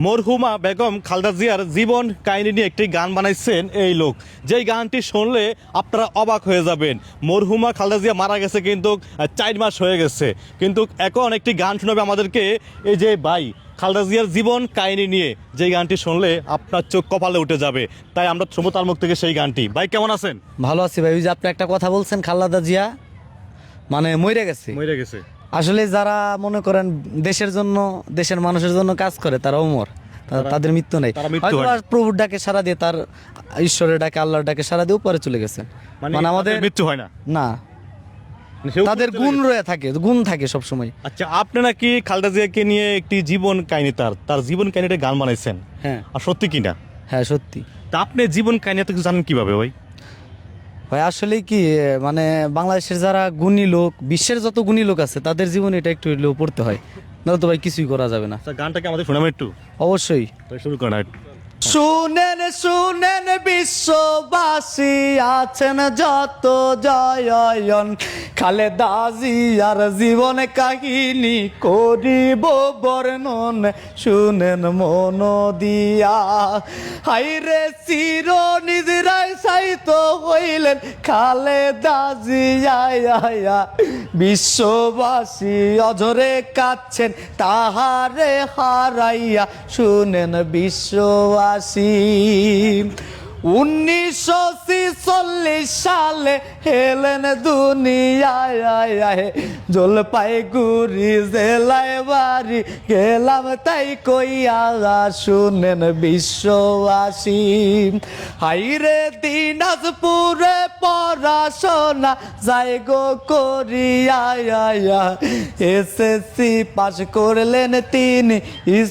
মরহুমা বেগম খালেদা জিয়ার জীবন কাহিনী নিয়ে একটি গান বানাইছেন এই লোক, যেই গানটি শুনলে আপনারা অবাক হয়ে যাবেন। মরহুমা খালেদা জিয়া মারা গেছে কিন্তু 4 মাস হয়ে গেছে, কিন্তু এখন একটি গান শোনাবে আমাদেরকে এই যে ভাই খালেদা জিয়ার জীবন কাহিনী নিয়ে, যেই গানটি শুনলে আপনার চোখ কপালে উঠে যাবে। তাই আমরা শুনবো তার মুখ থেকে সেই গানটি। ভাই কেমন আছেন? ভালো আছি ভাই। ওই যে আপনি একটা কথা বলছেন, খালেদা জিয়া মানে মরে গেছে। মরে গেছে। আসলে যারা মনে করেন দেশের জন্য, দেশের মানুষের জন্য কাজ করে তারা অমর, তাদের মৃত্যু নেই। তারা মৃত্যু হয়তো হয় আর প্রভুর ডাকে সারা দিয়ে, তার ঈশ্বরের ডাকে, আল্লাহর ডাকে সারা দিয়ে উপরে চলে গেছে। মানে আমাদের মৃত্যু হয় না, না, মানে সে উপরে তাদের চলে গুণ গেছে। রয়ে থাকে, গুণ থাকে সব সময়। আচ্ছা, আপনি নাকি খালেদা জিয়াকে নিয়ে একটি জীবন কাহিনী, তার জীবন কাহিনীটা গান বানাইছেন, হ্যাঁ আর সত্যি কিনা? হ্যাঁ সত্যি তা আপনি জীবন কাহিনী এত কিছু জানেন কিভাবে ভাই? ভাই। আসলে কি মানে বাংলাদেশের যারা গুণী লোক, বিশ্বের যত গুণী লোক আছে তাদের জীবনে এটা একটু হলেও পড়তে হয়, নাহলে তো ভাই কিছুই করা যাবে না। আচ্ছা, গানটাকে আমাদের শোনাবেন একটু? অবশ্যই। তাহলে শুরু করেন। শুনেন শুনেন বিশ্ববাসী আছেন যত জয়ন, খালেদা জিয়ার জীবন কাহিনী করিব বর্ণন, শুনেন মন দিয়া। হাইরে চির নিজরাই সাইত হইলেন খালেদা জিয়া, বিশ্ববাসী অঝরে কাঁদছেন তাহারে হারাইয়া, শুনেন বিশ্ববাসী। 1946 সালে হেলেন দুনিয়ায়, জলপাইগুড়ি জেলায় বাড়ি গেলাম তাই কইয়া, শুনেন বিশ্ববাসী। হাইরে দিনাজপুরে পড়াশোনা যাই গো করিয়া, এসএসসি পাস করলেন তিনি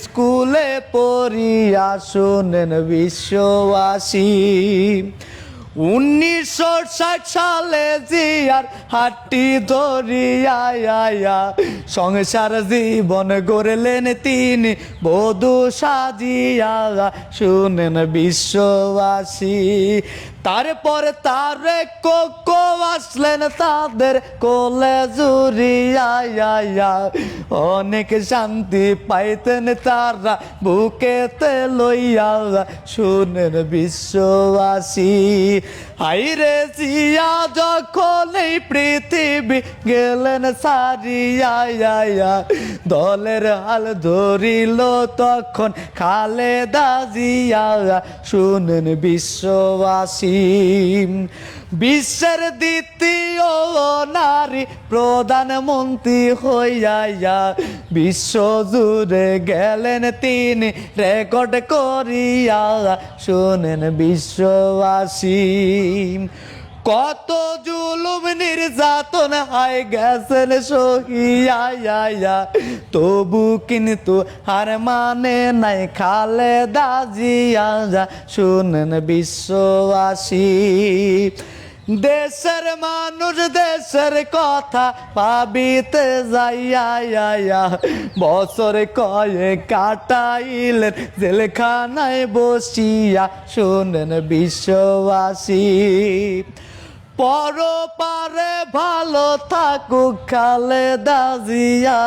স্কুলে পড়িয়া, শুনেন বিশ্ববাসী। 1960 সালে জিয়ার হাট্টি ধরিয়া, সংসার জীবন গড়লেন তিনি বধূ সাজিয়া, শুনেন বিশ্ববাসী। তারপর তারে কোকো আসলেন তাদের কোলে জুড়িয়া, অনেক শান্তি পাইতেন তারা বুকেতে লইয়া, শুনেন বিশ্ববাসী। হাইরে জিয়া যখন এই পৃথিবী গেলেন সারিয়া, দলের হাল ধরিল তখন খালেদা জিয়া, শুনেন বিশ্ববাসী। বিশ্বের দ্বিতীয় নারী প্রধানমন্ত্রী হইয়া, বিশ্ব জুড়ে গেলেন তিনি রেকর্ড করিয়া, শুনেন বিশ্ববাসী। কত জুলুম নির্যাতন হয় গেছেন সহিয়া, তবু কিন্তু হার মানে নাই খালেদা জিয়া, শুনেন বিশ্ববাসী। দেশের মানুষ দেশের কথা ভাবিতে যাইয়া, বছর কয়ে কাটাইলেন জেলখানায় বসিয়া, শুনেন বিশ্ববাসী। পরপারে ভালো থাকুক খালেদা জিয়া,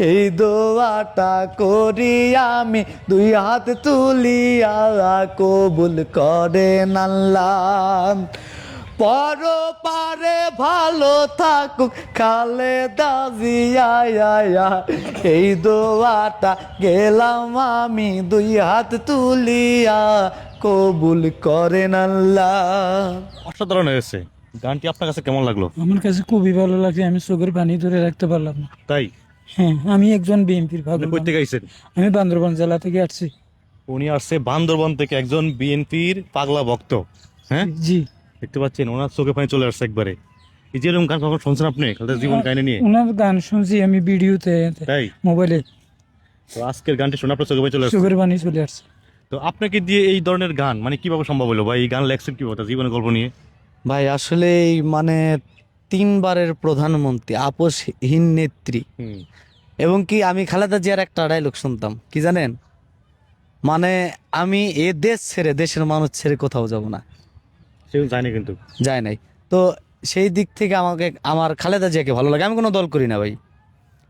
এই দোয়াটা করি আমি দুই হাত তুলিয়া, কবুল করেন আল্লাহ। পরপারে ভালো থাকুক খালেদা জিয়া, এই দোয়াটা গেলাম আমি দুই হাত তুলিয়া, কবুল করেন আল্লাহ। অসাধারণ হয়েছে। গানটি আপনার কাছে কেমন লাগলো? আমার কাছে খুবই ভালো লাগছে, আমি চোখের পানি ধরে রাখতে পারলাম না। তাই? হ্যাঁ, আমি একজন বিএনপির আপনি কই থেকে আইছেন? আমি বান্দরবান জেলা থেকে আসছি। উনি আসছে বান্দরবন থেকে, একজন বিএনপির পাগলা ভক্ত। হ্যাঁ, জি, দেখতে পাচ্ছেন ওনার চোখে পানি চলে আসছে একবারে। এই যে এরকম গান কখন শুনছেন আপনি খালেদা জীবন কাহিনী নিয়ে? ওনার গান শুনছি আমি ভিডিওতে, তাই? মোবাইলে। তো আজকের গানটি শোনা আপনার চোখে পানি চলে আসছে। চোখের পানি চলে আসছে। তো আপনাকে দিয়ে এই ধরনের গান মানে কিভাবে সম্ভব হলো ভাই? এই গান লেখছেন কিভাবে তার জীবনের গল্প নিয়ে? ভাই আসলে মানে 3 বারের প্রধানমন্ত্রী, আপোষহীন নেত্রী, এবং কি আমি খালেদা জিয়ার একটা ডায়লগ শুনতাম, কি জানেন? মানে আমি এ দেশ ছেড়ে, দেশের মানুষ ছেড়ে কোথাও যাব না। সেও জানি কিন্তু। যায় নাই। তো সেই দিক থেকে আমাকে, আমার খালেদা জিয়াকে ভালো লাগে। আমি কোনো দল করি না ভাই,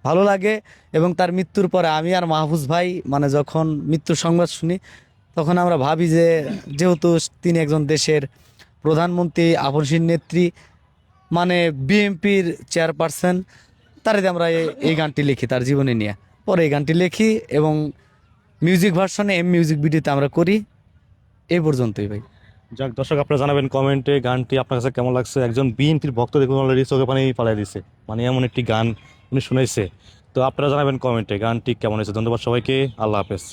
ভালো লাগে। এবং তার মৃত্যুর পরে আমি আর মাহফুজ ভাই মানে যখন মৃত্যুর সংবাদ শুনি তখন আমরা ভাবি যে যেহেতু তিনি একজন দেশের প্রধানমন্ত্রী, আপসহীন নেত্রী, মানে বিএনপির চেয়ারপারসন, তার আমরা এই গানটি লিখি তার জীবনী নিয়ে। পরে এই গানটি লিখি এবং মিউজিক ভার্সনে মিউজিক ভিডিওতে আমরা করি। এই পর্যন্তই ভাই। যাক দর্শক, আপনারা জানাবেন কমেন্টে গানটি আপনার কাছে কেমন লাগছে। একজন বিএনপির ভক্ত দেখুন অলরেডি চোখে পানি পালাই দিছে, মানে এমন একটি গান উনি শুনাইছে। তো আপনারা জানাবেন কমেন্টে গানটি কেমন হয়েছে। ধন্যবাদ সবাইকে, আল্লাহ হাফেজ।